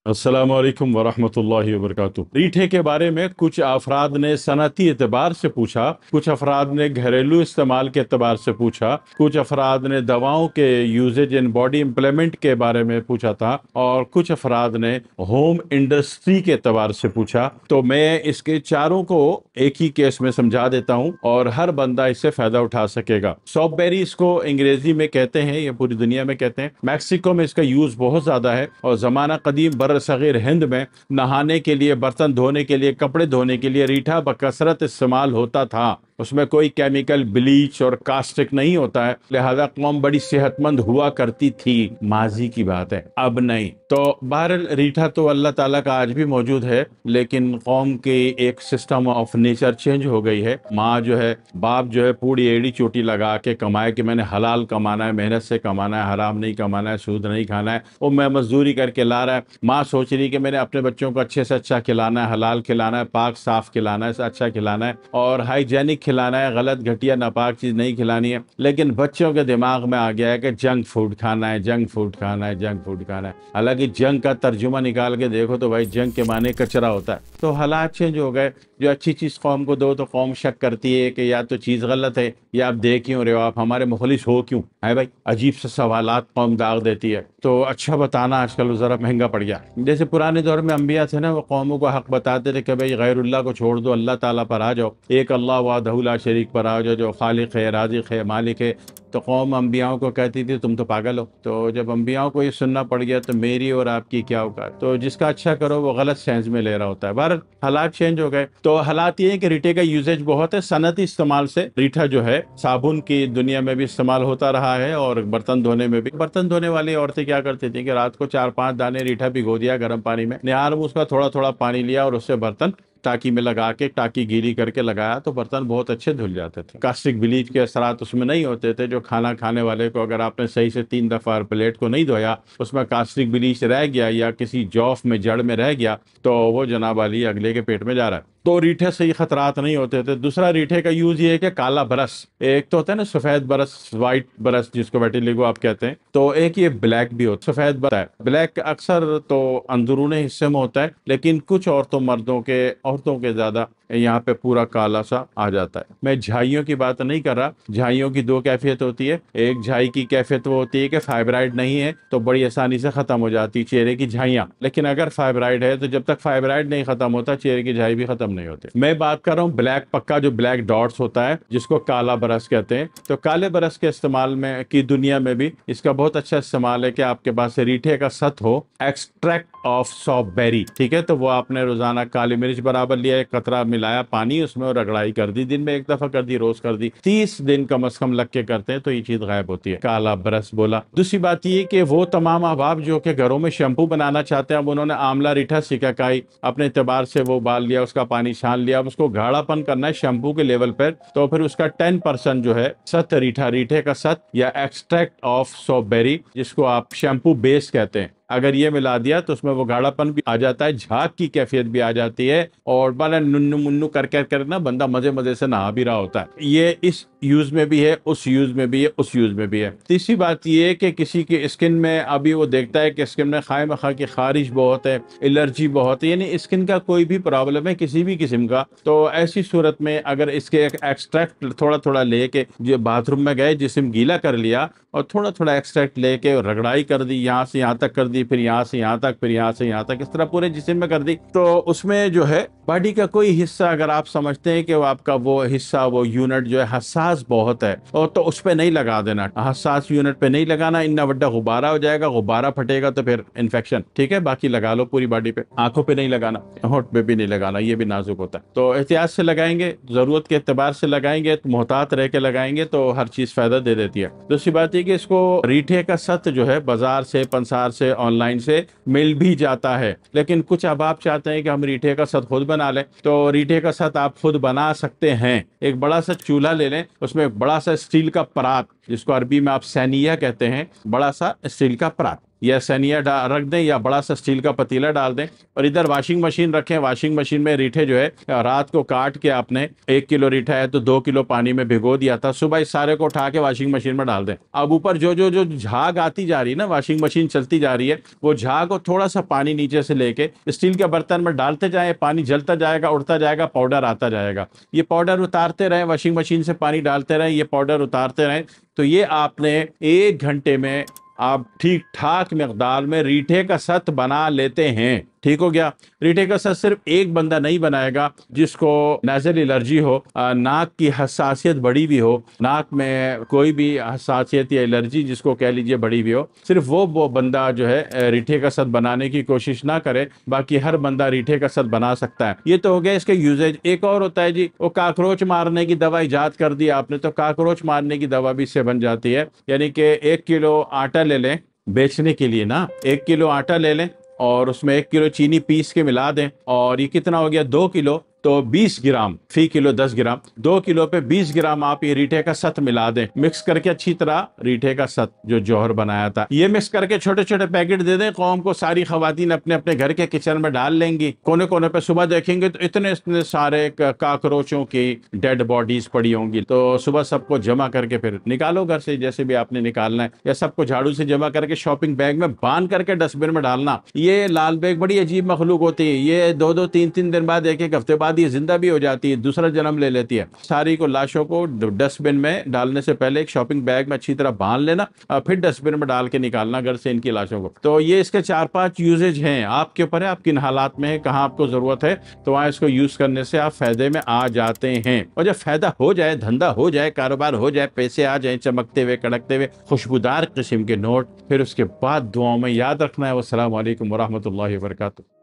अस्सलामुअलैकुम वरहमतुल्लाहि वबरकातुहू। रीठे के बारे में कुछ अफराद ने सनती एतबार से पूछा, कुछ अफराद ने घरेलू इस्तेमाल के एतबार से पूछा, कुछ अफराद ने दवाओं के यूजेज इन बॉडी इम्प्लीमेंट के बारे में पूछा था, और कुछ अफराद ने होम इंडस्ट्री के एतबार से पूछा। तो मैं इसके चारों को एक ही केस में समझा देता हूँ और हर बंदा इससे फायदा उठा सकेगा। सॉफ्टबेरी इसको अंग्रेजी में कहते हैं, ये पूरी दुनिया में कहते हैं। मैक्सिको में इसका यूज बहुत ज्यादा है और जमाना कदीम बर सगीर हिंद में नहाने के लिए, बर्तन धोने के लिए, कपड़े धोने के लिए रीठा बकसरत इस्तेमाल होता था। उसमें कोई केमिकल, ब्लीच और कास्टिक नहीं होता है, लिहाजा कौम बड़ी सेहतमंद हुआ करती थी। माजी की बात है, अब नहीं। तो बहरहाल रीठा तो अल्लाह ताला का आज भी मौजूद है, लेकिन कौम के एक सिस्टम ऑफ नेचर चेंज हो गई है। माँ जो है, बाप जो है, पूरी एड़ी चोटी लगा के कमाए कि मैंने हलाल कमाना है, मेहनत से कमाना है, हराम नहीं कमाना है, सूद नहीं खाना है। वो मैं मजदूरी करके ला रहा है। माँ सोच रही कि मैंने अपने बच्चों को अच्छे से अच्छा खिलाना है, हलाल खिलाना है, पाक साफ खिलाना है, अच्छा खिलाना है और हाइजेनिक खिलाना है, गलत घटिया नापाक चीज नहीं खिलानी है। लेकिन बच्चों के दिमाग में आ गया है कि जंक फूड खाना है, जंक फूड खाना है, जंक फूड खाना है। हालांकि जंक का तर्जुमा निकाल के देखो तो भाई जंक के माने कचरा होता है। तो हालात चेंज हो गए। जो अच्छी चीज कौम को दो तो कौम शक करती है कि या तो चीज गलत है या आप दे क्यों रहे हो, आप हमारे मुखलिस हो क्यों, है भाई। अजीब से सवालात कौम दाग देती है। तो अच्छा बताना आजकल जरा महंगा पड़ गया। जैसे पुराने दौर में अंबिया थे ना, वो कौमों को हक बताते थे कि भाई गैरुल्लाह को छोड़ दो, अल्लाह ताला पर आ जाओ, एक अल्लाह वाहदहू ला शरीक पर आ जाओ, जो खालिक है, राज़िक है, मालिक है। तो कौम अंबियाओं को कहती थी तुम तो पागल हो। तो जब अंबियाओं को ये सुनना पड़ गया तो मेरी और आपकी क्या औकात। तो जिसका अच्छा करो वो गलत सेंस में ले रहा होता है। बार हालात चेंज हो गए। तो हालात ये है कि रीठे का यूजेज बहुत है। सनती इस्तेमाल से रीठा जो है साबुन की दुनिया में भी इस्तेमाल होता रहा है और बर्तन धोने में भी। बर्तन धोने वाली औरतें क्या करती थी कि रात को 4-5 दाने रीठा भिगो दिया गर्म पानी में, निहार में उसका थोड़ा थोड़ा पानी लिया और उससे बर्तन टाकी में लगा के, टाकी गीली करके लगाया तो बर्तन बहुत अच्छे धुल जाते थे। कास्टिक ब्लीच के असरात उसमें नहीं होते थे। जो खाना खाने वाले को अगर आपने सही से 3 दफा प्लेट को नहीं धोया, उसमें कास्टिक ब्लीच रह गया या किसी जौफ में, जड़ में रह गया, तो वो जनाब वाली अगले के पेट में जा रहा है। तो रीठे से ही खतरात नहीं होते थे। दूसरा रीठे का यूज ये है कि काला ब्रश, एक तो होता है ना सफेद ब्रश, व्हाइट ब्रश जिसको वेटिलिगो आप कहते हैं, तो एक ये ब्लैक भी होता है। सफेद ब्रश है, ब्लैक अक्सर तो अंदरूनी हिस्से में होता है, लेकिन कुछ औरतों मर्दों के, औरतों के ज्यादा यहाँ पे पूरा काला सा आ जाता है। मैं झाइयों की बात नहीं कर रहा। झाइयों की दो कैफियत होती है। एक झाई की कैफियत वो होती है कि फाइब्राइड नहीं है तो बड़ी आसानी से खत्म हो जाती है चेहरे की झाइयाँ, लेकिन अगर फाइब्राइड है तो जब तक फाइब्राइड नहीं खत्म होता चेहरे की झाई भी खत्म नहीं होती। मैं बात कर रहा हूँ ब्लैक पक्का, जो ब्लैक डॉट्स होता है जिसको काला ब्रश कहते हैं। तो काले ब्रश के इस्तेमाल में की दुनिया में भी इसका बहुत अच्छा इस्तेमाल है कि आपके पास रीठे का सत हो, एक्सट्रैक्ट ऑफ सॉफ्टबेरी, ठीक है। तो वो आपने रोजाना काली मिर्च बराबर लिया, एक कतरा मिलाया पानी उसमें और रगड़ाई कर दी, दिन में एक दफा कर दी, रोज कर दी, 30 दिन कम से कम लग के करते हैं तो ये चीज गायब होती है। काला ब्रश बोला। दूसरी बात ये कि वो तमाम अहबाब जो कि घरों में शैम्पू बनाना चाहते हैं, अब उन्होंने आंवला रीठा सिकाकाई अपने एतबार से वो बाल लिया, उसका पानी छान लिया, अब उसको गाढ़ापन करना है शैम्पू के लेवल पर, तो फिर उसका 10% जो है सत रीठा, रीठे का सत या एक्सट्रैक्ट ऑफ सॉफ्टबेरी, जिसको आप शैम्पू बेस कहते हैं, अगर ये मिला दिया तो उसमें वो गाढ़ापन भी आ जाता है, झाग की कैफियत भी आ जाती है और बड़ा नुन्नू मुन्नू कर ना बंदा मजे मजे से नहा भी रहा होता है। ये इस यूज में भी है, उस यूज में भी है, उस यूज में भी है। तीसरी बात ये है कि किसी की स्किन में अभी वो देखता है कि स्किन में खाए मखा की खारिश बहुत है, एलर्जी बहुत है, यानी स्किन का कोई भी प्रॉब्लम है किसी भी किस्म का, तो ऐसी सूरत में अगर इसके एक एक्सट्रैक्ट थोड़ा थोड़ा लेके, जो बाथरूम में गए जिस्म गीला कर लिया और थोड़ा थोड़ा एक्सट्रैक्ट लेके रगड़ाई कर दी, यहाँ से यहाँ तक कर दी, फिर यहाँ से यहाँ तक, फिर यहाँ से यहाँ तक, इस तरह पूरे जिस्म में कर दी, तो उसमें जो है बॉडी का कोई हिस्सा अगर आप समझते हैं कि वो आपका वो हिस्सा, वो यूनिट जो है हसास बहुत है, और तो उस पर नहीं लगा देना। हसास यूनिट पे नहीं लगाना, इन्ना बड़ा गुब्बारा हो जाएगा, गुब्बारा फटेगा तो फिर इन्फेक्शन, ठीक है। बाकी लगा लो पूरी बॉडी पे, आंखों पे नहीं लगाना, होठ पे भी नहीं लगाना, ये भी नाजुक होता है। तो एहतियात से लगाएंगे, जरूरत के एतबार से लगाएंगे, तो मोहतात रह के लगाएंगे तो हर चीज फायदा दे देती है। दूसरी बात है कि इसको रीठे का सत जो है बाजार से, पंसार से, ऑनलाइन से मिल भी जाता है, लेकिन कुछ अब आप चाहते हैं कि हम रीठे का सत खुद बना लें, तो रीठे का सत आप खुद बना सकते हैं। एक बड़ा सा चूल्हा ले लें, उसमें एक बड़ा सा स्टील का परात, जिसको अरबी में आप सैनिया कहते हैं, बड़ा सा स्टील का परात, या सनिया रख दें या बड़ा सा स्टील का पतीला डाल दें और इधर वॉशिंग मशीन रखें। वॉशिंग मशीन में रीठे जो है रात को काट के आपने 1 किलो रीठा है तो 2 किलो पानी में भिगो दिया था, सुबह इस सारे को उठा के वॉशिंग मशीन में डाल दें। अब ऊपर जो जो जो झाग आती जा रही है ना, वॉशिंग मशीन चलती जा रही है, वो झाग को थोड़ा सा पानी नीचे से लेके स्टील के बर्तन में डालते जाए, पानी जलता जाएगा, उड़ता जाएगा, पाउडर आता जाएगा। ये पाउडर उतारते रहे, वॉशिंग मशीन से पानी डालते रहे, ये पाउडर उतारते रहे, तो ये आपने 1 घंटे में आप ठीक ठाक मिकदार में रीठे का सत बना लेते हैं। ठीक हो गया। रीठे का सत सिर्फ एक बंदा नहीं बनाएगा जिसको नेजल एलर्जी हो, नाक की हसासियत बढ़ी हुई हो, नाक में कोई भी हसासियत या एलर्जी जिसको कह लीजिए बढ़ी हुई हो, सिर्फ वो बंदा जो है रीठे का सत बनाने की कोशिश ना करे, बाकी हर बंदा रीठे का सत बना सकता है। ये तो हो गया इसके यूजेज। एक और होता है जी, वो काकरोच मारने की दवा इजाद कर दी आपने, तो काकरोच मारने की दवा भी इससे बन जाती है। यानी कि 1 किलो आटा ले लें बेचने के लिए ना, 1 किलो आटा ले लें और उसमें 1 किलो चीनी पीस के मिला दें, और ये कितना हो गया 2 किलो, तो 20 ग्राम फी किलो 10 ग्राम, 2 किलो पे 20 ग्राम आप ये रीठे का सत मिला दें, मिक्स करके अच्छी तरह रीठे का सत जो जौहर बनाया था ये मिक्स करके छोटे छोटे पैकेट दे दें कौम को। सारी खवातीन अपने अपने घर के किचन में डाल लेंगी, कोने कोने पे सुबह देखेंगे तो इतने सारे काकरोचों की डेड बॉडीज पड़ी होंगी। तो सुबह सबको जमा करके फिर निकालो घर से, जैसे भी आपने निकालना है, या सबको झाड़ू से जमा करके शॉपिंग बैग में बांध करके डस्टबिन में डालना। ये लाल बैग बड़ी अजीब मखलूक होती है, ये 2-2 3-3 दिन बाद, 1-1 हफ्ते बाद ये जिंदा भी हो जाती है, दूसरा जन्म ले लेती है। सारी को लाशों को डस्टबिन में डालने से पहले एक शॉपिंग बैग में अच्छी तरह बांध लेना और फिर डस्टबिन में डाल के निकालना घर से इनकी लाशों को। तो ये इसके 4-5 यूजेज हैं, आपके ऊपर है आप किन हालात में है, कहाँ आपको जरूरत है, तो वहाँ इसको यूज करने से आप फायदे में आ जाते हैं। और जब फायदा हो जाए, धंधा हो जाए, कारोबार हो जाए, पैसे आ जाए चमकते हुए कड़कते हुए खुशबूदार किस्म के नोट, फिर उसके बाद दुआओं में याद रखना है। वस्सलामु अलैकुम वरहमतुल्लाहि वबरकातुहू।